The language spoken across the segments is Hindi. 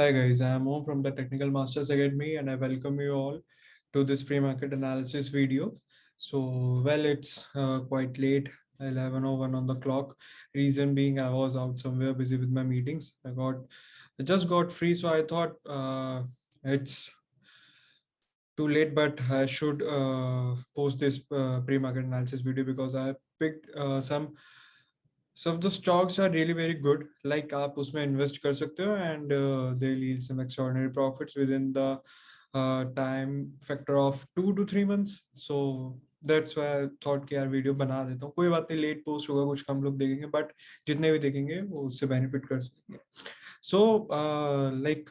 Hi guys, I am Om from the Technical Masters Academy and I welcome you all to this pre-market analysis video. It's quite late, 11:01 on the clock. Reason being I was out somewhere busy with my meetings. I just got free, so I thought it's too late, but I should post this pre-market analysis video because I picked some of the stocks are really very good. Like आप उसमें invest कर सकते हो and they'll yield some extraordinary profits within the time factor of 2 to 3 months. So that's why I thought कि यार वीडियो बना देता हूँ. कोई बात नहीं, लेट पोस्ट होगा, कुछ कम लोग देखेंगे, बट जितने भी देखेंगे वो उससे बेनिफिट कर सकेंगे. So like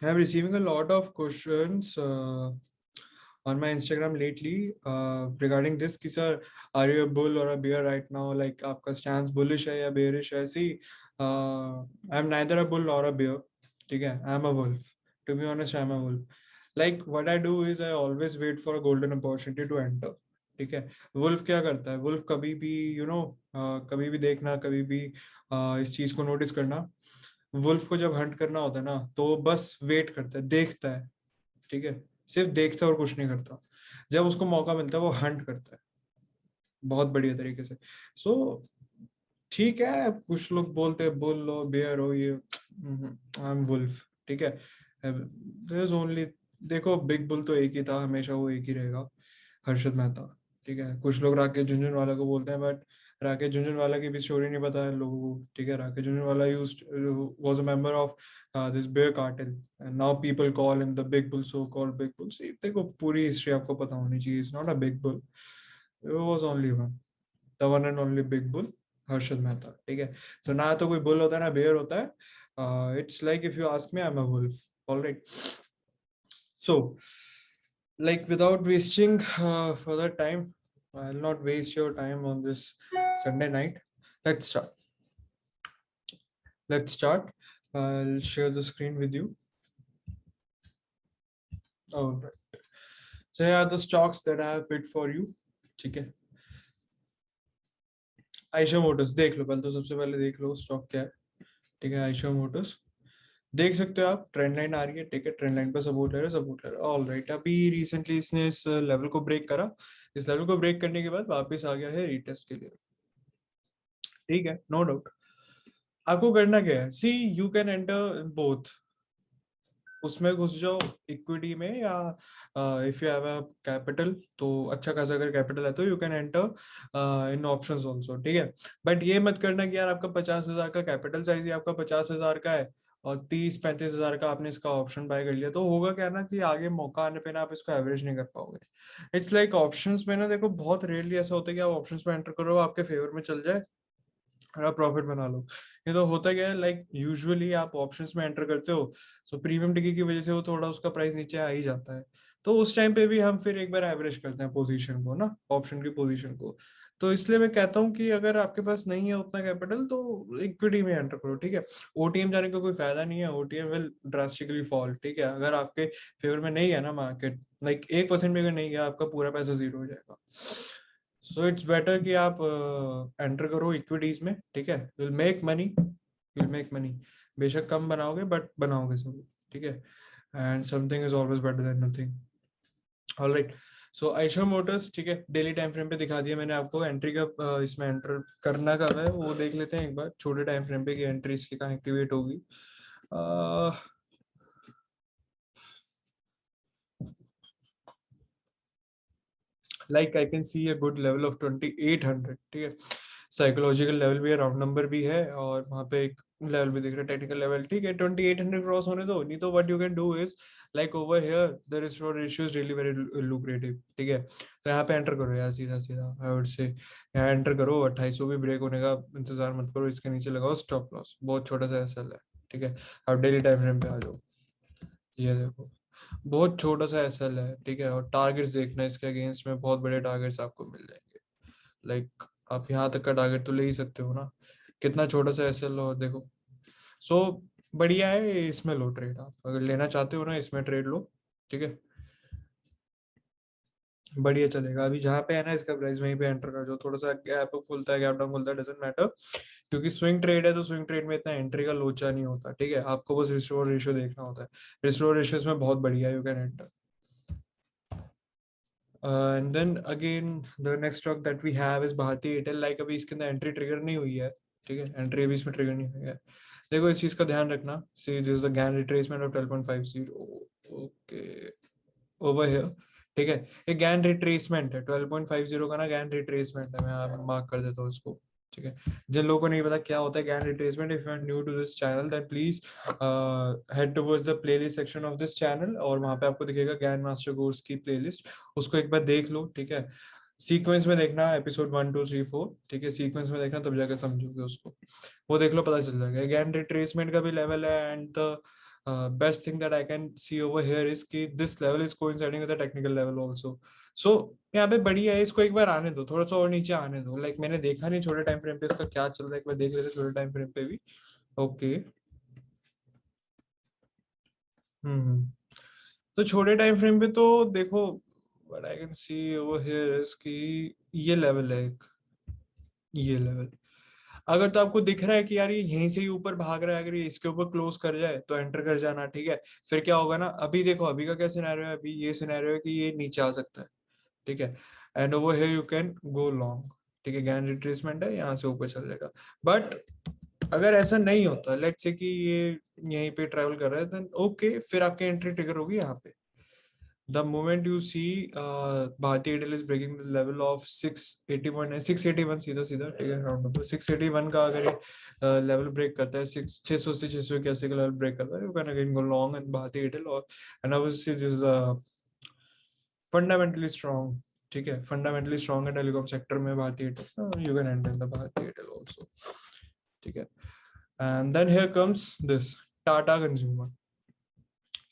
I'm receiving a lot of questions on my Instagram lately regarding this कि sir, are you a bull or a bear right now? Like आपका stance bullish है या bearish है? See, I'm neither a bull nor a bear. ठीक है, I'm a wolf. To be honest, I'm a wolf. Like what I do is I always wait for a golden opportunity to enter. ठीक है. वुल्फ क्या करता है? वुल्फ कभी भी कभी भी देखना, कभी भी इस चीज को नोटिस करना. वुल्फ को जब हंट करना होता है ना, तो बस वेट करता है, देखता है. ठीक है, सिर्फ देखता है और कुछ नहीं करता. जब उसको मौका मिलता है वो हंट करता है बहुत बढ़िया तरीके से. सो ठीक है, कुछ लोग बोलते हैं बुल हो, बेयर हो, ये आई एम वुल्फ. ठीक है, देयर इज ओनली, देखो बिग बुल तो एक ही था, हमेशा वो एक ही रहेगा, हर्षद मेहता. ठीक है, कुछ लोग राकेश झुनझुनवाला को बोलते हैं, बट राकेश झुनझुनवाला की भी स्टोरी नहीं पता है लोगों को. ठीक है, Rakesh Jhunjhunwala used was a member of this bear cartel and now people call him the big bull, so called big bull. देखो पूरी हिस्ट्री आपको पता होनी चाहिए. It's not a big bull, it was only one, the one and only big bull, Harshad Mehta. ठीक है, सो ना तो कोई बुल होता है ना बेयर होता है. It's like if you ask me, I am a wolf. All right. So like without wasting further time, I'll not waste your time on this Sunday night. Let's start. I'll share the screen with you. All right, so here are the stocks that I have picked for you. ठीक है, आयशा मोटर्स देख लो पहले, तो सबसे पहले देख लो स्टॉक क्या है. ठीक है, आयशा मोटर्स देख सकते हो आप, ट्रेंड लाइन आ रही है. ठीक है, ट्रेंड लाइन पर सपोर्ट ले रहा है, सपोर्ट ले रहा है. ऑल राइट, अभी रिसेंटली इसने इस लेवल को ब्रेक करा. इस लेवल को ब्रेक करने के बाद वापस आ गया है रीटेस्ट के लिए. ठीक है, नो डाउट. आपको करना क्या है? सी, यू कैन एंटर बोथ. उसमें घुस जाओ इक्विटी में, या if you have a capital, तो अच्छा खासा अगर कैपिटल है तो you can enter in options also. ठीक है, बट ये मत करना कि यार आपका 50,000 का कैपिटल साइज है, आपका 50,000 का है और 30-35,000 का आपने इसका ऑप्शन बाय कर लिया, तो होगा क्या ना कि आगे मौका आने पे ना आप इसको एवरेज नहीं कर पाओगे. इट्स लाइक ऑप्शंस में ना, देखो बहुत रेयरली ऐसा होता है कि आप ऑप्शंस में एंटर करो, आपके फेवर में चल जाए और आप प्रॉफिट बना लो. ये तो होता क्या है, लाइक यूजुअली आप ऑप्शंस में एंटर करते हो, सो प्रीमियम टिकी की वजह से वो थोड़ा उसका प्राइस नीचे आ ही जाता है. तो उस टाइम पे भी हम फिर एक बार एवरेज करते हैं पोजीशन को ना, ऑप्शन की पोजीशन को. तो इसलिए मैं कहता हूँ कि अगर आपके पास नहीं है उतना कैपिटल, तो इक्विटी में एंटर करो. ठीक है, ओटीएम जाने का कोई फायदा नहीं है, ओटीएम विल ड्रास्टिकली फॉल. ठीक है, अगर आपके फेवर में नहीं है ना मार्केट, लाइक 1% भी अगर नहीं गया, आपका पूरा पैसा जीरो हो जाएगा. सो इट्स बेटर कि आप एंटर करो इक्विटीज में. ठीक है, will make money, will make money. बेशक कम बनाओगे बट बनाओगे जरूर. ठीक है, and something is always better than nothing. Alright, so Ayesha Motors. ठीक है, डेली टाइम फ्रेम पे दिखा दिया मैंने आपको. एंट्री का इसमें एंटर करना कब है वो देख लेते हैं एक बार, छोटे टाइम फ्रेम पे कि एंट्री इसकी कहाँ एक्टिवेट होगी. Like I can see a good level of 2800. ठीक है, साइकोलॉजिकल लेवल भी है, राउंड नंबर भी है, और वहां पे एक लेवल भी दिख रहा है, टेक्निकल लेवल. ठीक है, 2800 क्रॉस होने दो. नहीं तो what you can do is, like over here the restore ratio is really very lucrative. ठीक है, तो यहाँ पे एंटर करो यार, सीधा सीधा आई वुड से यहाँ एंटर करो. 2800 भी ब्रेक होने का इंतजार मत करो, इसके नीचे लगाओ स्टॉप लॉस. बहुत छोटा सा एसएल है. ठीक है, अब डेली टाइम फ्रेम पे आ जाओ. ये देखो, बहुत छोटा सा एसएल है. ठीक है, और टारगेट्स देखना, इसके अगेंस्ट में बहुत बड़े टारगेट्स आपको मिल जाएंगे. लाइक आप यहाँ तक का टारगेट तो ले ही सकते हो ना, कितना छोटा सा एसएल हो. देखो, सो बढ़िया है, इसमें लो ट्रेड. आप अगर लेना चाहते हो ना, इसमें ट्रेड लो. ठीक है, बढ़िया चलेगा. अभी जहाँ पे है ना इसका प्राइस, वहीं पे एंटर कर जाओ. थोड़ा सा गैप खुलता है, गैप डाउन खुलता है, डजंट मैटर. क्योंकि स्विंग ट्रेड है तो स्विंग ट्रेड में इतना एंट्री का लोचा नहीं होता, ठीक है, आपको बस रिस्क रिवॉर्ड रेशियो देखना होता है। रिस्क रिवॉर्ड रेशियो इसमें बहुत बढ़िया है, you can enter. And then again the next stock that we have is Bharti Airtel. Like अभी इसके अंदर एंट्री ट्रिगर नहीं हुई है, ठीक है, एंट्री अभी इसमें ट्रिगर नहीं हुई है। देखो इस चीज का ध्यान रखना, see this is the Gann retracement of 12.50, okay, over here, ठीक है। ये गैन रिट्रेसमेंट है 12.50 का ना, गैन रिट्रेसमेंट है, मैं मार्क कर देता हूँ इसको, ठीक है। जिन लोगों को नहीं पता क्या होता है Gann retracement, if you are new to this channel then please head towards the playlist section of this channel, और वहां पे आपको दिखेगा ज्ञान मास्टर कोर्स की प्लेलिस्ट, उसको एक बार देख लो, ठीक है। सीक्वेंस में देखना, एपिसोड 1 2 3 4, ठीक है, सीक्वेंस में देखना, तब जाकर समझोगे उसको, वो देख लो, पता चल जाएगा। गैन रिट्रेसमेंट का भी लेवल है, and the best thing that I can see over here is कि this level is coinciding with the technical level also. So यहाँ पे बढ़िया है, इसको एक बार आने दो, थोड़ा सा और नीचे आने दो। लाइक मैंने देखा नहीं छोटे टाइम फ्रेम पे इसका क्या चल रहा है, एक बार देख लेते छोटे टाइम फ्रेम पे भी। ओके, तो छोटे टाइम फ्रेम पे तो देखो, what I can see over here is कि ये लेवल है एक, ये लेवल अगर तो आपको दिख रहा है कि यार ये यहीं से ही ऊपर भाग रहा है, अगर ये इसके ऊपर क्लोज कर जाए तो एंटर कर जाना, ठीक है। फिर क्या होगा ना, अभी देखो अभी का क्या सिनेरियो है, अभी ये सिनेरियो है कि ये नीचे आ सकता है, ठीक है, and over here you can go long, ठीक है, गैन रिट्रेसमेंट है, यहाँ से ऊपर चल जाएगा। बट अगर ऐसा नहीं होता, लेट्स से कि ये यहीं पे ट्रेवल कर रहा है, देन ओके, फिर आपकी एंट्री ट्रिगर होगी यहाँ पे। The moment you see Bharti Airtel is breaking the level of 681 है, 681 सीधा सीधा, ठीक है, राउंड नंबर 681 का अगर ये लेवल ब्रेक करता है, 600 से 681 का लेवल ब्रेक करता है, you can again go long in Bharti Airtel, और and obviously this is fundamentally strong, ठीक है, fundamentally strong है टेलीकॉम सेक्टर में Bharti Airtel, you can enter the Bharti Airtel also, ठीक है। And then here comes this Tata consumer,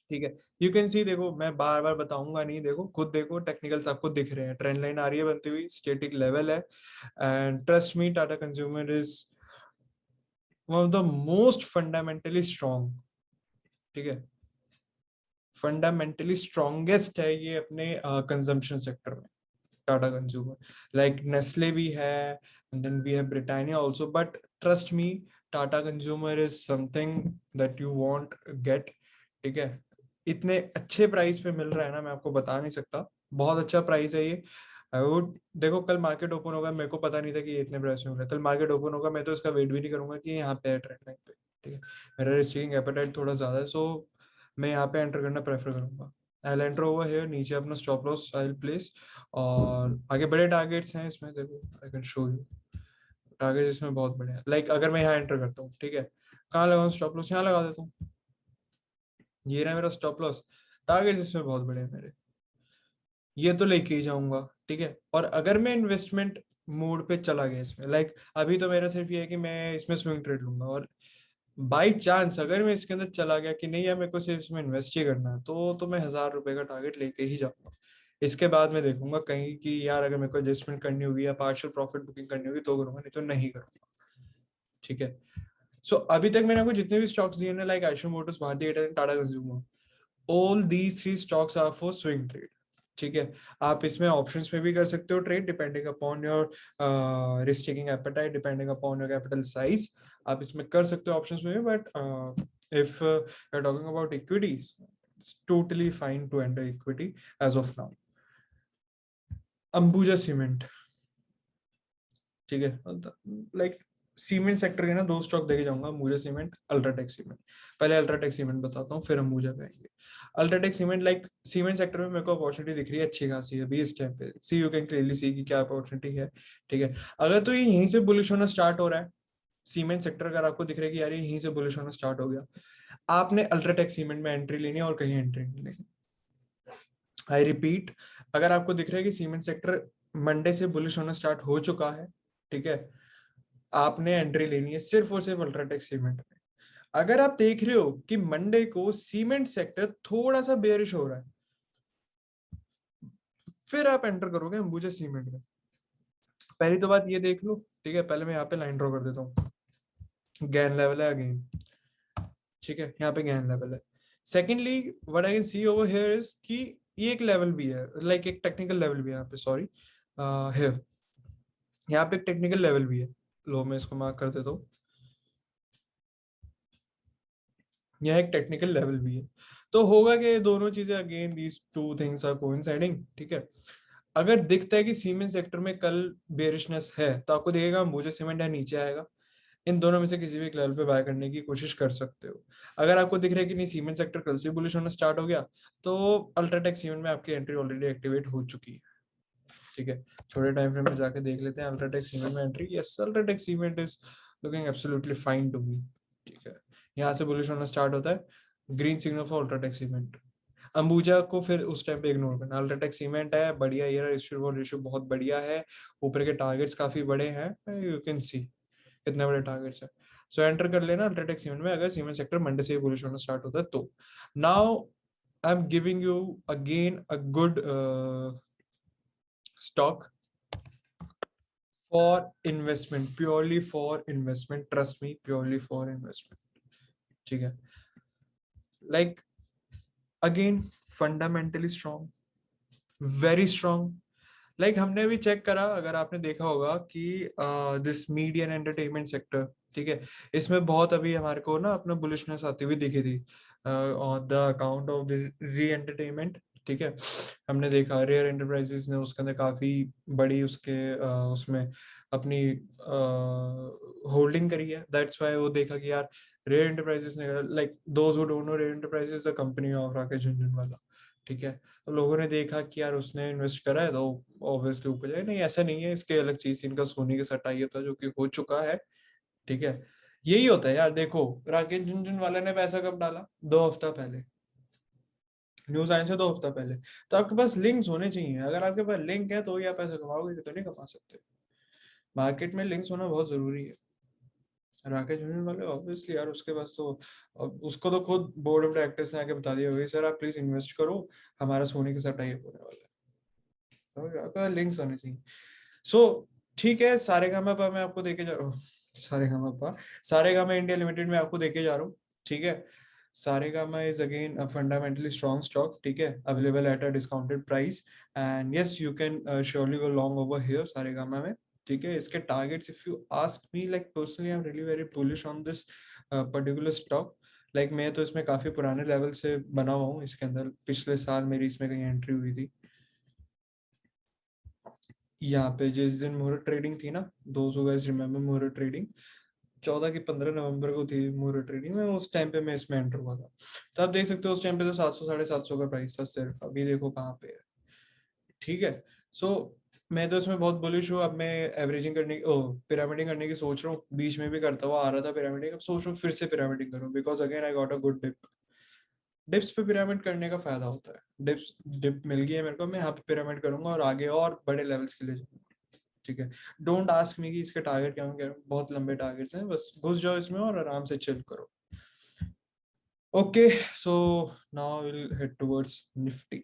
ठीक है। यू कैन सी, देखो मैं बार बार बताऊंगा नहीं, देखो खुद देखो, टेक्निकल्स आपको दिख रहे हैं, ट्रेंड लाइन आ रही है बनती हुई, स्टैटिक लेवल है, and trust me Tata consumer is one of the most fundamentally strong, ठीक है, फंडामेंटली स्ट्रॉन्गेस्ट है ये अपने कंजम्पशन सेक्टर में, टाटा कंज्यूमर। लाइक नेस्ले भी है, and then we have Britannia also, but trust me Tata consumer is something that you want get, ठीक है। इतने अच्छे प्राइस पे मिल रहा है ना, मैं आपको बता नहीं सकता, बहुत अच्छा प्राइस है ये। आई वुड, देखो कल मार्केट ओपन होगा, मेरे को पता नहीं था कि ये इतने प्राइस में मिल रहा है, कल मार्केट ओपन होगा, मैं तो इसका वेट भी नहीं करूंगा कि यहाँ पे है ट्रेंड लाइन पे, ठीक है। मेरा रिस्किंग एपेटाइट थोड़ा ज्यादा है, सो मैं यहाँ पे एंटर करना प्रेफर करूंगा। आई एंटर ओवर हियर, नीचे अपना स्टॉप लॉस आई प्लेस, और आगे बड़े टारगेट्स हैं इसमें, देखो I can show you target इसमें बहुत बड़े हैं। लाइक अगर मैं यहाँ एंटर करता हूँ, ठीक है, कहाँ लगाऊं स्टॉप लॉस, यहाँ लगा देता हूँ, ये रहा मेरा स्टॉप लॉस, टारगेट इसमें बहुत बड़े हैं मेरे, ये तो लेके ही जाऊंगा, ठीक है। और अगर मैं इन्वेस्टमेंट मोड पे चला गया इसमें, लाइक अभी तो मेरा सिर्फ ये है कि मैं इसमें स्विंग ट्रेड लूंगा, और बाई चांस अगर मैं इसके अंदर चला गया कि नहीं यार मेरे को सिर्फ इसमें इन्वेस्ट ही करना है, तो मैं 1,000 रुपए का टारगेट लेके ही जाऊंगा। इसके बाद मैं देखूंगा कहीं कि यार अगर मेरे को एडजस्टमेंट करनी होगी या पार्शियल प्रॉफिट बुकिंग करनी होगी तो करूंगा, नहीं तो नहीं करूंगा, ठीक है। सो अभी तक मैंने आपको जितने भी स्टॉक्स दिए ना, like Eicher motors, Bharti Airtel, Tata consumer, all these 3 stocks are for swing trade, ठीक है। आप इसमें ऑप्शंस में भी कर सकते हो trade, depending upon your risk taking appetite, depending upon your capital size, आप इसमें कर सकते हो ऑप्शंस में भी, but if you are talking about equities, it's totally fine to enter equity as of now. Ambuja cement, ठीक है, लाइक सीमेंट सेक्टर के ना 2 स्टॉक देके जाऊंगा, अंबुजा सीमेंट, अल्ट्राटेक सीमेंट। पहले अल्ट्राटेक सीमेंट बताता हूँ, फिर अंबुजा पे आएंगे। UltraTech cement, like cement sector में मेरे को अपॉर्चुनिटी दिख रही है अच्छी खासी अभी इस टाइम पे, सी यू कैन क्लियरली सी कि क्या अपॉर्चुनिटी है, ठीक है। अगर तो ये यहीं से बुलिश होना स्टार्ट हो रहा है सीमेंट सेक्टर, अगर आपको दिख रहा है कि यार ये यहीं से बुलिश होना स्टार्ट हो गया, आपने अल्ट्राटेक सीमेंट में एंट्री लेनी है और कहीं एंट्री नहीं लेनी। आई रिपीट, अगर आपको दिख रहा है कि सीमेंट सेक्टर मंडे से बुलिश होना स्टार्ट हो चुका है, ठीक है, आपने एंट्री लेनी है सिर्फ और सिर्फ अल्ट्राटेक सीमेंट में। अगर आप देख रहे हो कि मंडे को सीमेंट सेक्टर थोड़ा सा बेरिश हो रहा है, फिर आप एंटर करोगे अंबुजा सीमेंट में। पहली तो बात ये देख लो, ठीक है, पहले मैं यहाँ पे लाइन ड्रॉ कर देता हूँ, गैन लेवल है अगेन, ठीक है, यहाँ पे गैन लेवल है। Secondly what I can see over here is कि ये एक लेवल भी है, लाइक एक टेक्निकल लेवल भी है यहाँ पे, सॉरी हियर, यहाँ पे एक टेक्निकल लेवल भी है, लो मैं इसको मार्क कर देता हूँ। यह एक टेक्निकल लेवल भी है। तो होगा कि दोनों चीजें again these two things are coinciding, ठीक है। अगर दिखता है कि सीमेंट सेक्टर में कल बेरिशनेस है तो आपको दिखेगा अंबुजा सीमेंट या नीचे आएगा। इन दोनों में से किसी भी एक लेवल पे बाय करने की कोशिश कर सकते हो। अगर आपको दिख रहा है कि नहीं सीमेंट सेक्टर कल से बुलिश होना स्टार्ट हो गया, तो अल्ट्राटेक सीमेंट में आपकी एंट्री ऑलरेडी एक्टिवेट हो चुकी है, ठीक है। छोटे टाइम फ्रेम में जाके देख लेते हैं अल्ट्राटेक सीमेंट में entry. Yes, UltraTech cement is looking absolutely fine to me, ठीक है। यहाँ से बुलिश होना स्टार्ट होता है, green signal for UltraTech cement. Ambuja को फिर उस टाइम पे इग्नोर करना। अल्ट्राटेक सीमेंट है, बढ़िया ईयर रेशियो बहुत बढ़िया है, ऊपर के टारगेट्स काफी बड़े हैं, यू कैन सी कितने बड़े टारगेट्स है। सो एंटर कर लेना अल्ट्राटेक सीमेंट में अगर सीमेंट सेक्टर मंडे से ही बुलिश होना स्टार्ट होता है तो। Now I am giving you again a good stock for investment, purely for investment, trust me, purely for investment, ठीक है। like again fundamentally strong, very strong। like हमने भी चेक करा, अगर आपने देखा होगा कि this media and entertainment sector, ठीक है, इसमें बहुत अभी हमारे को ना अपना बुलिशनेस आती हुई दिखी थी on the account of Zee entertainment, ठीक है। हमने देखा रेयर एंटरप्राइजेस ने उसके अंदर काफी बड़ी उसके उसमें अपनी होल्डिंग करी है। दैट्स व्हाई वो देखा कि यार रेयर एंटरप्राइजेस ने, like those who don't know, Rare enterprises a company of Rakesh Jhunjhunwala, ठीक है। तो लोगों ने देखा कि यार उसने इन्वेस्ट करा है तो ऑब्वियसली ऊपर जाए। नहीं, ऐसा नहीं है, इसके अलग चीज, इनका सोने के साथ टाई था जो कि हो चुका है, ठीक है। यही होता है यार, देखो राकेश झुनझुनवाला ने पैसा कब डाला, 2 हफ्ता पहले, न्यूज आने से 2 हफ्ता पहले। तो आपके पास लिंक्स होने चाहिए, अगर आपके पास लिंक है तो ही आप पैसा कमाओगे, तो नहीं कमा सकते। मार्केट में लिंक्स होना बहुत जरूरी है। राकेश झुनझुनवाला ऑब्वियसली यार उसके पास तो, अब उसको तो खुद बोर्ड ऑफ डायरेक्टर्स ने आके बता दिया भाई सर आप प्लीज इन्वेस्ट करो, हमारा सोने के साथ टाई होने वाला है। समझ रहे हो? आपका लिंक्स होने चाहिए। सो ठीक है, सारेगामा मैं आपको देके जा रहा हूँ, सारेगामा इंडिया लिमिटेड में आपको देके जा रहा हूँ, ठीक है। Saregama is again fundamentally strong stock, ठीक है, available at a discounted price and yes you can surely go long over here Saregama में, ठीक है। इसके targets if you ask me, like personally I am really very bullish on this particular stock. Like मैं तो इसमें काफी पुराने लेवल से बना हुआ हूँ, इसके अंदर पिछले साल मेरी इसमें कहीं एंट्री हुई थी। यहाँ पे जिस दिन मुहूर्त ट्रेडिंग थी ना, दोस्तों गाइस रिमेम्बर मुहूर्त ट्रेडिंग 14 की 15 नवंबर को थी मुहूर्त ट्रेडिंग में, उस टाइम पे मैं इसमें एंटर हुआ था। तो आप देख सकते हो उस टाइम पे तो 700 750 का प्राइस था सिर्फ, अभी देखो कहाँ पे है, ठीक है। सो मैं तो इसमें बहुत बुलिश हूँ। अब मैं एवरेजिंग करने ओ पिरामिडिंग करने की सोच रहा हूँ, बीच में भी करता हुआ आ रहा था पिरामिडिंग, अब सोच रहा हूँ फिर से पिरामिडिंग करूँ because again I got a good dip. Dips पे पिरामिड करने का फायदा होता है, डिप मिल गई है मेरे को, मैं यहाँ पे पिरामिड करूंगा और आगे और बड़े लेवल्स के लिए जाऊंगा, ठीक है। डोंट आस्क मी कि इसके टारगेट क्या होंगे, बहुत लंबे टारगेट्स हैं, बस घुस जाओ इसमें और आराम से चिल करो। Okay, so now will head towards Nifty.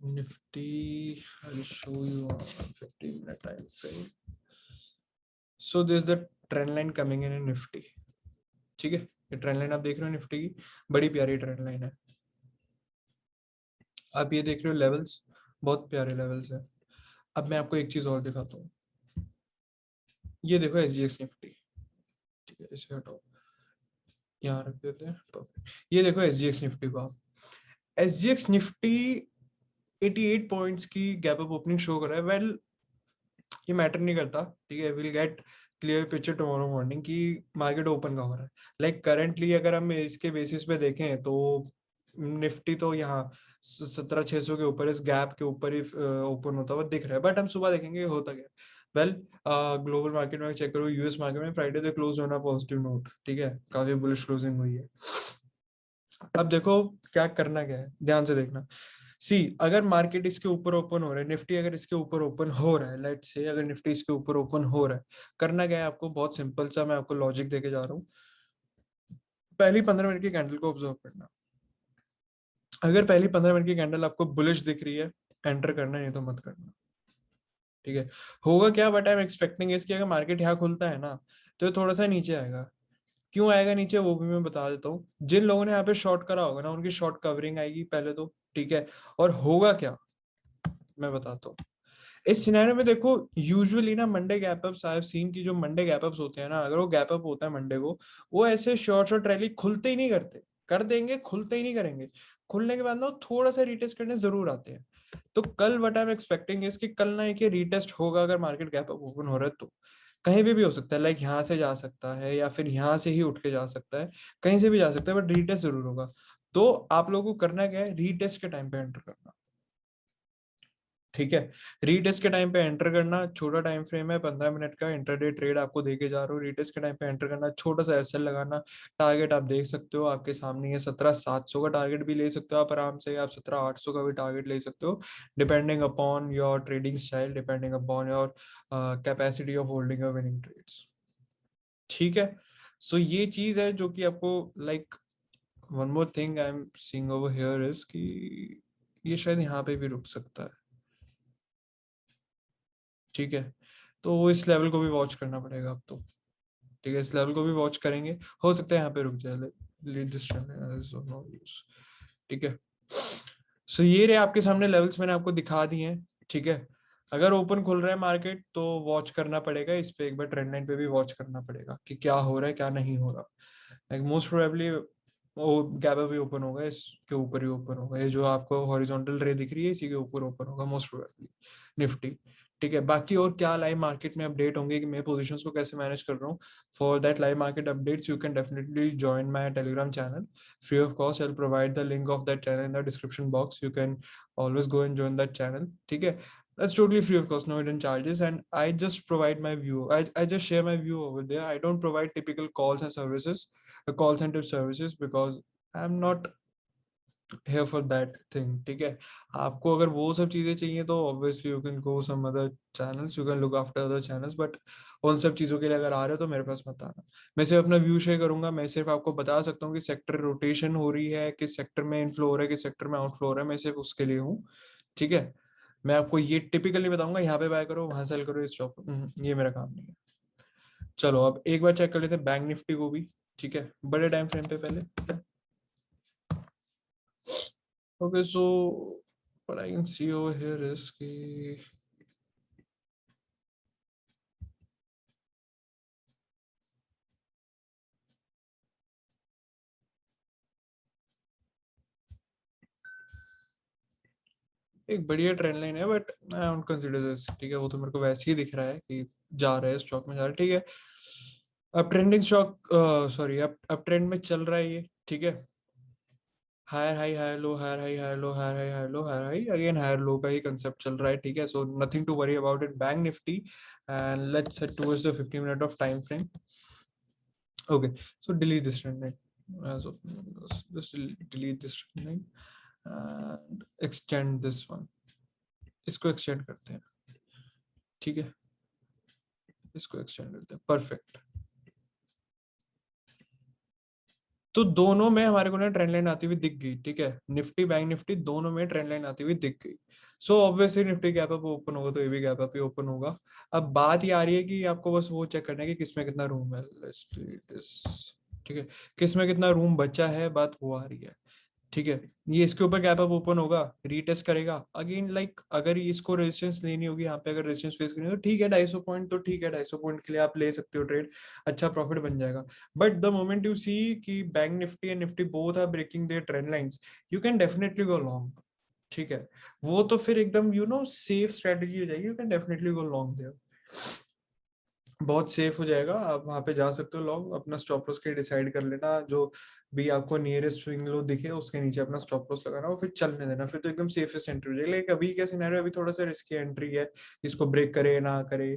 Nifty I will show you on 15-minute time frame. So this the trend line coming in Nifty, ठीक है। ये ट्रेंड लाइन आप देख रहे हो निफ्टी की, बड़ी प्यारी ट्रेंड लाइन है। आप ये देख रहे हो लेवल्स, बहुत प्यारे लेवल्स है। अब मैं आपको एक चीज और दिखाता हूँ, ये देखो SGX निफ्टी, ठीक है, इसे हटाओ, यहाँ रख देते हैं, perfect। ये देखो SGX निफ्टी को आप, SGX निफ्टी 88 पॉइंट्स की गैप अप ओपनिंग शो कर रहा है। वेल ये मैटर नहीं करता, ठीक है, will get clear picture tomorrow morning की मार्केट ओपन का हो रहा है। लाइक करंटली अगर हम इसके बेसिस पे देखें तो निफ्टी तो यहाँ 17,600 के ऊपर, इस गैप के ऊपर ही ओपन होता हुआ दिख रहा है, बट हम सुबह देखेंगे होता क्या। वेल ग्लोबल मार्केट में चेक करो, यूएस मार्केट में फ्राइडे से क्लोज होना पॉजिटिव नोट, ठीक है, काफी बुलिश क्लोजिंग हुई है। अब देखो क्या करना, क्या है ध्यान से देखना। सी अगर मार्केट इसके ऊपर ओपन हो रहा है, निफ्टी अगर इसके ऊपर ओपन हो रहा है, लेट्स से अगर निफ्टी इसके ऊपर ओपन हो रहा है, करना क्या है आपको, बहुत सिंपल सा मैं आपको लॉजिक देके जा रहा हूँ। पहली 15 मिनट की कैंडल को ऑब्जर्व करना, अगर पहली 15 मिनट की कैंडल आपको बुलिश दिख रही है, एंटर करना, नहीं तो मत करना, ठीक है। होगा क्या, बट आई एम एक्सपेक्टिंग इसकी, अगर मार्केट यहाँ खुलता है ना तो ये थोड़ा सा नीचे आएगा। क्यों आएगा नीचे वो भी मैं बता देता हूँ। जिन लोगों ने यहाँ पे शॉर्ट करा होगा ना, उनकी शॉर्ट कवरिंग आएगी पहले तो, ठीक है। और होगा क्या मैं बताता हूँ, इस सिनेरियो में देखो यूजुअली ना Monday gap ups I have seen की जो मंडे गैप अप्स होते हैं ना, अगर वो गैप अप होता है मंडे को, वो ऐसे शॉर्ट शॉर्ट रैली खुलते ही नहीं करते, कर देंगे खुलते ही नहीं करेंगे, खुलने के बाद ना वो थोड़ा सा रीटेस्ट करने जरूर आते हैं। तो कल what I am expecting is कि कल ना एक रीटेस्ट होगा, अगर मार्केट गैप अप ओपन हो रहा है तो कहीं भी हो सकता है, लाइक यहाँ से जा सकता है या फिर यहाँ से ही उठ के जा सकता है, कहीं से भी जा सकता है, बट रीटेस्ट जरूर होगा। तो आप लोगों को करना क्या है, रीटेस्ट के टाइम पे एंटर करना। ठीक है, रीटेस्ट के टाइम पे एंटर करना, छोटा टाइम फ्रेम है 15 मिनट का, इंटरडे ट्रेड आपको देके जा रहा हूँ, रीटेस्ट के टाइम पे एंटर करना, छोटा सा एसएल लगाना, टारगेट आप देख सकते हो आपके सामने है, 17,700 का टारगेट भी ले सकते हो आप आराम से, आप 17,800 का भी टारगेट ले सकते हो, depending upon your trading style, depending upon your capacity of holding your winning trades. ठीक है, सो ये चीज है जो कि आपको like, one more thing I am seeing over here is कि ये शायद यहाँ पे भी रुक सकता है। ठीक है, तो वो इस लेवल को भी वॉच करना पड़ेगा अब तो। ठीक है, इस लेवल को भी वॉच करेंगे, हो सकता है यहाँ पे रुक जाए, लीड दिस ट्रेंड। ठीक है, सो ये रहे आपके सामने लेवल्स, मैंने आपको दिखा दिए हैं। ठीक है, अगर ओपन खुल रहा है मार्केट तो वॉच करना पड़ेगा इस पे, एक बार ट्रेंड लाइन पे भी वॉच करना पड़ेगा कि क्या हो रहा है क्या नहीं हो रहा। लाइक मोस्ट प्रोबेबली वो गैप भी ओपन होगा, इसके ऊपर ही ओपन होगा, ये जो आपको हॉरिजॉन्टल रे दिख रही है इसी के ऊपर ओपन होगा मोस्ट प्रोबेबली निफ्टी। ठीक है, बाकी और क्या लाइव मार्केट में अपडेट होंगे कि मैं पोजीशंस को कैसे मैनेज कर रहा हूँ, for that live market updates you can definitely join my Telegram channel free of cost. I will provide the link of that channel in the description box, you can always go and join that channel. ठीक है, that's totally free of cost, no hidden charges, and I just provide my view, I just share my view over there. I don't provide typical calls and services, call center services, because I'm not here for that thing. ठीक है, आपको अगर वो सब चीजें चाहिए तो obviously you can go some other channels, you can look after other channels, but उन सब चीजों के लिए अगर आ रहे हो तो मेरे पास मत आना। मैं सिर्फ अपना व्यू शेयर करूंगा, मैं सिर्फ आपको बता सकता हूँ कि सेक्टर रोटेशन हो रही है, किस सेक्टर में इनफ्लो हो रहा है, किस सेक्टर में आउटफ्लो हो रहा है, मैं सिर्फ उसके लिए हूँ। ठीक है, मैं आपको ये टिपिकली बताऊंगा यहाँ पे बाय करो वहां सेल करो इस शॉप, ये मेरा काम नहीं है। चलो अब एक बार चेक कर लेते हैं बैंक निफ्टी को भी। ठीक है, बड़े टाइम फ्रेम पे पहले। Okay, so what I can see over here is कि एक बढ़िया ट्रेंड लाइन है, but I don't consider this. ठीक है, वो तो मेरे को वैसे ही दिख रहा है कि जा रहा है स्टॉक में, जा रहा है। ठीक है, अब ट्रेंडिंग स्टॉक, सॉरी, अब ट्रेंड में चल रहा है ये। ठीक है, higher high higher low, higher high higher low, higher high higher low, higher high again higher low का ही कंसेप्ट चल रहा है। ठीक है, so nothing to worry about it, bank Nifty, and let's head towards the 50 minute of time frame. Okay, so delete this trend line as of just delete this trend line and extend this one, इसको एक्सटेंड करते हैं। ठीक है, इसको एक्सटेंड करते हैं, परफेक्ट। तो दोनों में हमारे को ना ट्रेंड लाइन आती हुई दिख गई। ठीक है, निफ्टी बैंक निफ्टी दोनों में ट्रेंड लाइन आती हुई दिख गई। So obviously Nifty gap up open होगा तो ये भी गैप अप ही ओपन होगा। अब बात ये आ रही है कि आपको बस वो चेक करना है कि किसमें कितना रूम है। Let's delete this। ठीक है, किसमें कितना रूम बचा है, बात वो आ रही है। ठीक है, ये इसके ऊपर गैप अप ओपन होगा, रीटेस्ट करेगा अगेन, लाइक अगर इसको रेजिस्टेंस लेनी होगी यहाँ पे, अगर रेजिस्टेंस फेस करनी हो तो ठीक है, 250 पॉइंट तो ठीक है, 250 पॉइंट के लिए आप ले सकते हो ट्रेड, अच्छा प्रॉफिट बन जाएगा। But the moment you see कि bank Nifty and Nifty both are breaking their trend lines, you can definitely go long. ठीक है, वो तो फिर एकदम सेफ स्ट्रेटेजी हो जाएगी, you can definitely go long there, बहुत सेफ हो जाएगा, आप वहां पे जा सकते हो लॉन्ग। अपना स्टॉप लॉस के डिसाइड कर लेना, जो भी आपको नियरेस्ट स्विंग लो दिखे उसके नीचे अपना स्टॉप लॉस लगाना और फिर चलने देना, फिर तो एकदम सेफेस्ट एंट्री हो जाएगी। लेकिन अभी क्या सिनेरियो, अभी थोड़ा सा रिस्की एंट्री है, इसको ब्रेक करे ना करे।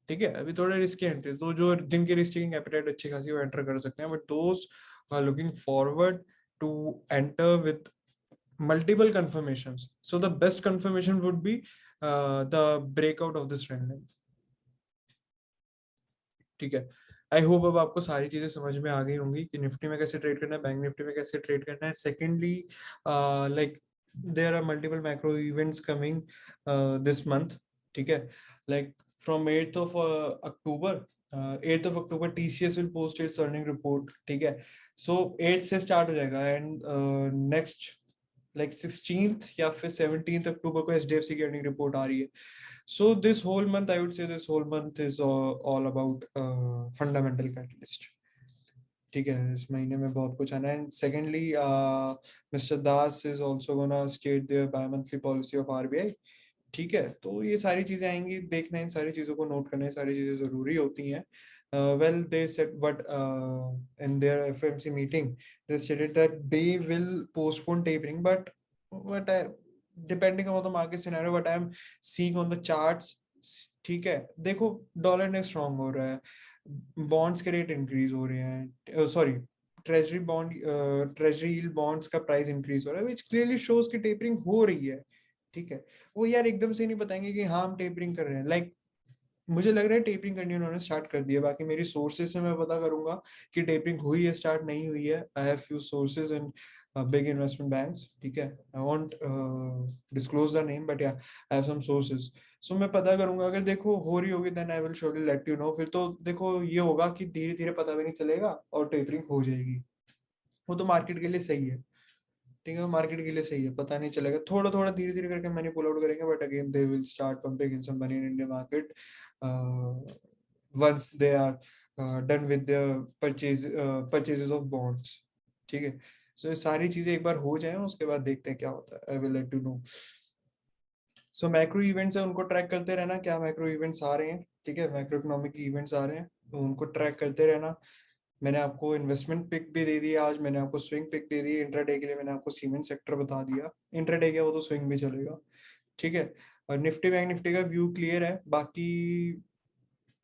ठीक है, अभी थोड़ा रिस्की एंट्री, तो जो जिनकी रिस्क टेकिंग एपेटाइट अच्छी खासी वो एंटर कर सकते हैं, but those are looking forward to enter with multiple confirmations, so the best confirmation would be the breakout of this trend line। ठीक है, आई होप अब आपको सारी चीजें समझ में आ गई होंगी कि निफ्टी में कैसे ट्रेड करना है, बैंक निफ्टी में कैसे ट्रेड करना है। Secondly, like there are multiple macro events coming this month. ठीक है, like from 8th of October, 8th of October TCS will post its earning report। ठीक है, सो 8 से स्टार्ट हो जाएगा, एंड नेक्स्ट लाइक 16th या फिर 17th अक्टूबर को HDFC की अर्निंग रिपोर्ट आ रही है. So this whole month, I would say this whole month is all about fundamental catalyst. ठीक है, इस महीने में बहुत कुछ आना है. Secondly, mister Das is also gonna state their bimonthly policy of RBI. ठीक है, तो ये सारी चीजें आएंगी, देखना है, इन सारी चीजों को नोट करना है, सारी चीजें जरूरी होती हैं. Well, they said, but in their FMC meeting, they stated that they will postpone tapering, but what I, depending on the market scenario, what I am seeing on the charts, ठीक है, देखो डॉलर ने स्ट्रांग हो रहा है, बॉन्ड्स के रेट इंक्रीज हो रहे हैं, सॉरी ट्रेजरी यील्ड बॉन्ड्स का प्राइस इंक्रीज हो रहा है, विच क्लियरली शोज कि टेपरिंग हो रही है. ठीक है, वो यार एकदम से नहीं बताएंगे कि हाँ हम टेपरिंग कर रहे हैं. लाइक मुझे लग रहा है टेपरिंग करनी उन्होंने स्टार्ट कर दिया. बाकी मेरी सोर्सेज से मैं पता करूंगा कि टेपरिंग हुई है, स्टार्ट नहीं हुई है. I have few sources in big investment banks. ठीक है, I won't disclose the name, but या आई हैव सम सोर्सेज. सो मैं पता करूंगा, अगर देखो हो रही होगी then I will surely let you know. फिर तो देखो ये होगा कि धीरे धीरे पता भी नहीं चलेगा और टेपरिंग हो जाएगी. वो तो मार्केट के लिए सही है. ठीक है, मार्केट के लिए सही है, पता नहीं चलेगा, थोड़ा थोड़ा धीरे धीरे करके मनी पुल आउट करेंगे, but again they will start pumping in some money in Indian market once they are done with the purchases of bonds. ठीक है, सो ये सारी चीजें एक बार हो जाए, उसके बाद देखते हैं क्या होता है. I will let you no. So macro events है, उनको ट्रैक करते रहना, क्या मैक्रो इवेंट्स आ रहे हैं. ठीक है, मैक्रो इकोनॉमिक इवेंट्स आ रहे हैं, तो उनको ट्रैक करते रहना. मैंने आपको इन्वेस्टमेंट पिक भी दे दिया आज, मैंने आपको स्विंग पिक दे दी. इंट्राडे के लिए मैंने आपको सीमेंट सेक्टर बता दिया. इंट्राडे क्या, वो तो स्विंग भी चलेगा. ठीक है, और निफ्टी बैंक निफ्टी का व्यू क्लियर है. बाकी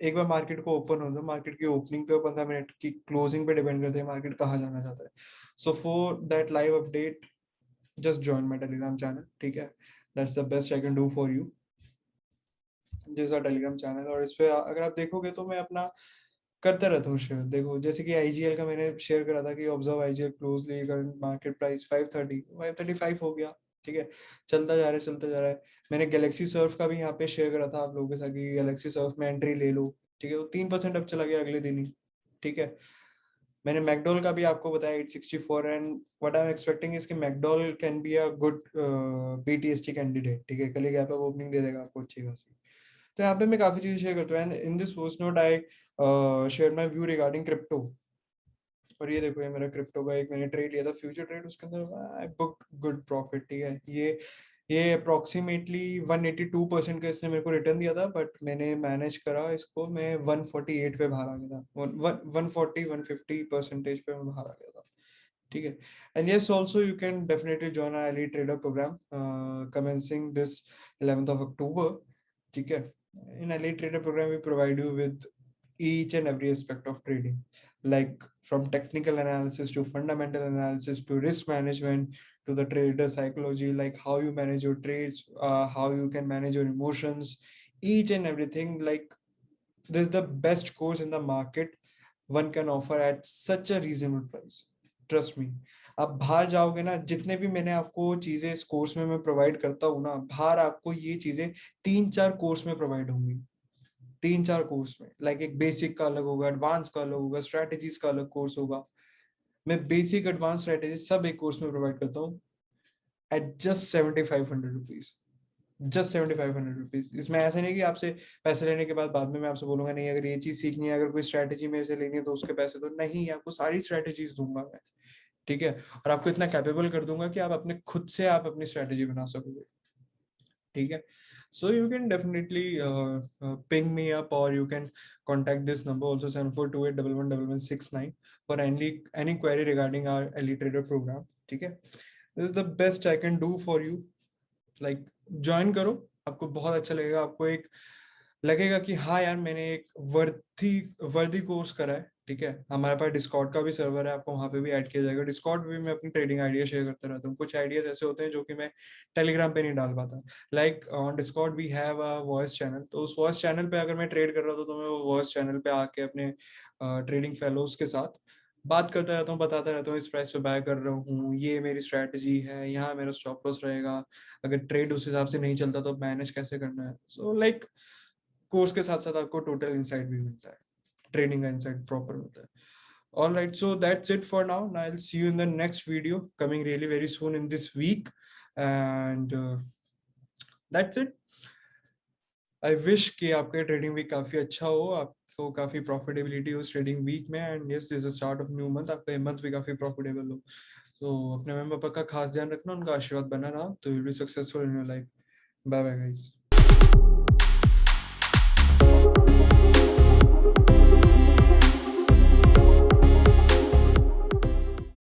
एक बार मार्केट को ओपन हो जाए, मार्केट की ओपनिंग पे और 15 मिनट की क्लोजिंग पे डिपेंड करते हैं मार्केट कहाँ जाना चाहता है. So for that live update just join my Telegram channel. ठीक है, that's the best I can do for you. जैसा टेलीग्राम चैनल, और इस पे अगर आप देखोगे तो मैं अपना करता रहता हूँ शेयर. देखो जैसे कि IGL का मैंने शेयर करा था कि observe IGL closely, current market price 535 हो गया. ठीक है, चलता जा रहा है, चलता जा रहा है. मैंने गैलेक्सी सर्फ का भी यहाँ पे शेयर करा था आप लोगों के साथ कि गैलेक्सी सर्फ में एंट्री ले लो. ठीक है, वो 3% अब चला गया अगले दिन ही. ठीक है, मैंने मैकडोल का भी आपको बताया 864, and what I am expecting is कि McDowell can be a good BTST candidate. ठीक है, कल ही गैप अप ओपनिंग दे देगा आपको अच्छी खासी. तो यहाँ पे मैं काफी चीजें शेयर करता हूँ. And in this first note I share my view regarding crypto. और ये देखो, ये मेरा क्रिप्टो का एक मैंने ट्रेड लिया था, फ्यूचर ट्रेड, उसके अंदर आई बुक गुड प्रॉफिट. ठीक है, ये अप्रोक्सीमेटली 182% का इसने मेरे को रिटर्न दिया था, बट मैंने मैनेज करा इसको, मैं 148 पे बाहर आ गया था. 140-150% पे मैं बाहर आ गया था. ठीक है, and yes also you can definitely join our elite trader programme commencing this 11th of October. ठीक है, in elite trader program we provide you with each and every aspect of trading, like from technical analysis to fundamental analysis to risk management to the trader psychology, like how you manage your trades, how you can manage your emotions, each and everything. Like this is the best course in the market one can offer at such a reasonable price. Trust me, आप बाहर जाओगे ना, जितने भी मैंने आपको चीजें इस कोर्स में मैं प्रोवाइड करता हूँ ना, बाहर आपको ये चीजें 3-4 कोर्स में प्रोवाइड होंगी. 3-4 कोर्स में, लाइक एक बेसिक का अलग होगा, एडवांस का अलग होगा, स्ट्रेटेजीज का अलग कोर्स होगा. मैं बेसिक एडवांस स्ट्रेटेजी सब एक कोर्स में प्रोवाइड करता हूँ at just 7500 rupees. Just 7500 rupees. इसमें ऐसा नहीं कि आपसे पैसे लेने के बाद में मैं आपसे बोलूंगा नहीं अगर ये चीज सीखनी है, अगर कोई स्ट्रेटेजी मेरे से लेनी है तो उसके पैसे तो नहीं, आपको सारी स्ट्रेटेजीज दूंगा मैं. ठीक है, और आपको इतना कैपेबल कर दूंगा कि आप अपने खुद से आप अपनी स्ट्रेटेजी बना सकोगे. ठीक है, so you can definitely ping me up, or you can contact this number also, 7428111169, for any query regarding our elite trader program. ठीक है, this is the best I can do for you. Like join करो, आपको बहुत अच्छा लगेगा. आपको एक लगेगा कि हाँ यार मैंने एक वर्दी कोर्स करा है. ठीक है, हमारे पास डिस्कॉर्ड का भी सर्वर है, आपको वहां पे भी ऐड किया जाएगा. डिस्कॉर्ड पे भी मैं अपनी ट्रेडिंग आइडिया शेयर करता रहता हूँ. कुछ आइडियाज ऐसे होते हैं जो कि मैं टेलीग्राम पे नहीं डाल पाता. Like on Discord we have a voice channel, तो उस वॉइस चैनल पे अगर मैं ट्रेड कर रहा हूँ तो मैं वो वॉइस चैनल पे आके अपने ट्रेडिंग फेलोज के साथ बात करता रहता हूँ, बताता रहता हूँ इस प्राइस पे बाय कर रहा हूँ, ये मेरी स्ट्रेटजी है, यहाँ मेरा स्टॉप लॉस रहेगा, अगर ट्रेड उस हिसाब से नहीं चलता तो मैनेज कैसे करना है. सो लाइक कोर्स के साथ साथ आपको टोटल इंसाइट भी मिलता है, ट्रेनिंग का इंसाइट प्रॉपर मिलता है. All right, so that's it for now. Now I'll see you in the next video coming really very soon in this week, and that's it. I wish कि आपका ट्रेडिंग वीक काफी अच्छा हो, आपको काफी प्रॉफिटेबिलिटी हो ट्रेडिंग वीक में, and yes this is start of new month, आपका मंथ भी काफी प्रॉफिटेबल हो. तो अपने मम्मी पापा का खास ध्यान रखना, उनका आशीर्वाद बना रहा तो you will be successful in your life. Bye bye guys.